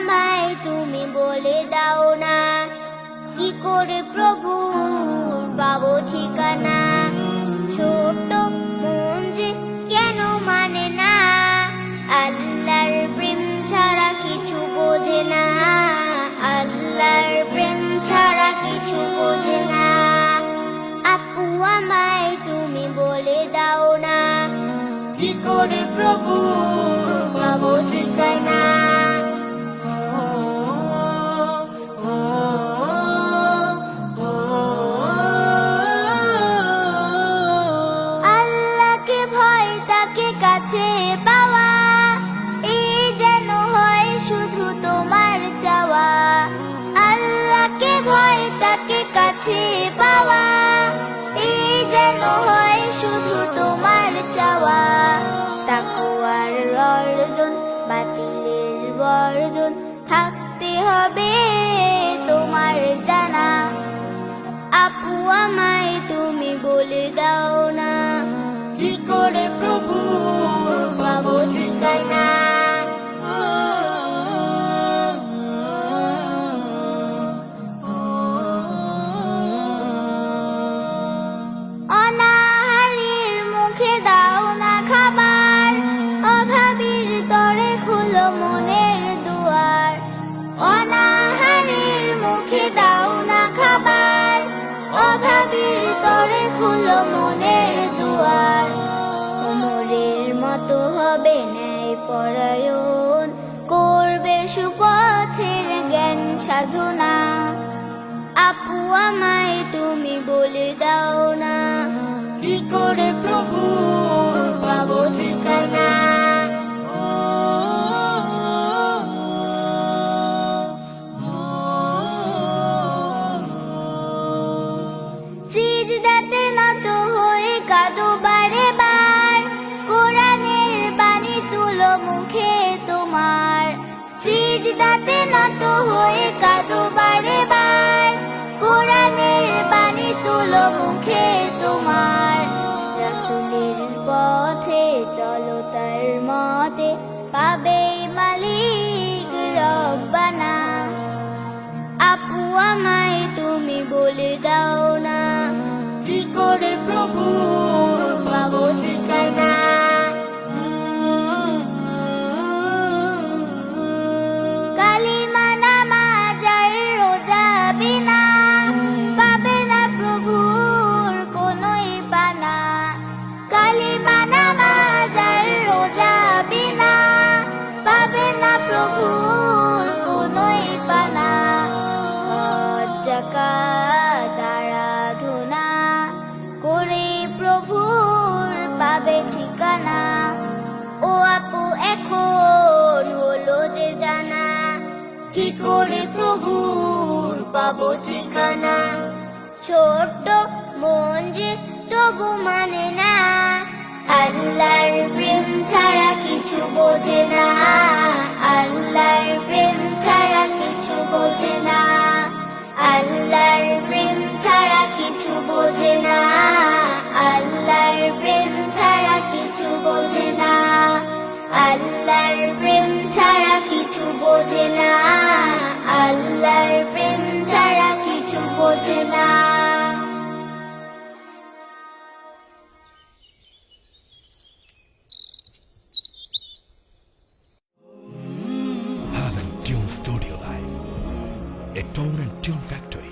আমায় তুমি বলে দাও না, কি করে প্রভু পাবো ঠিকানা। ছোট মন যে কেন মানে না, আল্লাহর প্রেম ছাড়া কিছু বোঝে না, আল্লাহর প্রেম ছাড়া কিছু বোঝে না। আপু আমায় তুমি বলে দাও না, কি করে প্রভু পাবো ঠিকানা। আল্লাহকে ভয় তাকে কাছে পাওয়া, এই যেন হয় শুধু তোমার চাওয়া। আল্লাহকে ভয় তাকে কাছে পাওয়া, এই যেন হয় শুধু তোমার চাওয়া। তাকওয়ার অর্জন বাতিলের বর্জন, থাকতে হবে তোমার জানা। আপু আমায় তুমি বলে দাও না, কি করে প্রভু পাবো ঠিকানা। অনাহারীর মুখে দাও না খাবার, অভাবীর তরে খুলো মনের দুয়ার। অনাহারীর মুখে দাও না খাবার, অভাবীর তরে খুলো মনের দুয়ার। ওমরের মতো হবে ন্যায় পরায়ণ, করবে সুপথের জ্ঞান সাধনা। আপু আমায় তুমি বলে দাও না, কি করে প্রভু পাবো ঠিকানা। সিজদাতে নত হয়ে কাঁদো বারে বার, কোরআনের বাণী তুলো মুখে তোমার। সিজদাতে নত হয়ে কাঁদো বারে বার, কোরআনের বাণী তুলো মুখে তোমার। রাসূলের পথে চলো তার মতে, পাবে মালিক রব্বানা। আপু আমায় তুমি বলে দাও না, কি করে প্রভু পাবো ঠিকানা। কালিমা নামাজ আর রোজা বিনা, পাবে না প্রভুর কোনোই পানা। কালিমা নামাজ আর রোজা বিনা, পাবে না প্রভুর কোনোই পানা। হজ যাকাত আরাধনা করে প্রভুর পাবে ঠিকানা। ও আপু এখন হলো যে জানা, কি করে প্রভুর পাবো ঠিকানা। ছোট্ট মন যে তবু মানে না, আল্লাহর প্রেম ছাড়া কিছু বোঝে না, আল্লাহর প্রেম ছাড়া কিছু বোঝে না, আল্লাহর প্রেম ছাড়া কিছু বোঝে না, আল্লাহর প্রেম ছাড়া কিছু বোঝে না, আল্লাহর প্রেম ছাড়া কিছু বোঝে না, আল্লাহর প্রেম ছাড়া কিছু বোঝে না। Haven Tune Studio Live, a tone and tune factory.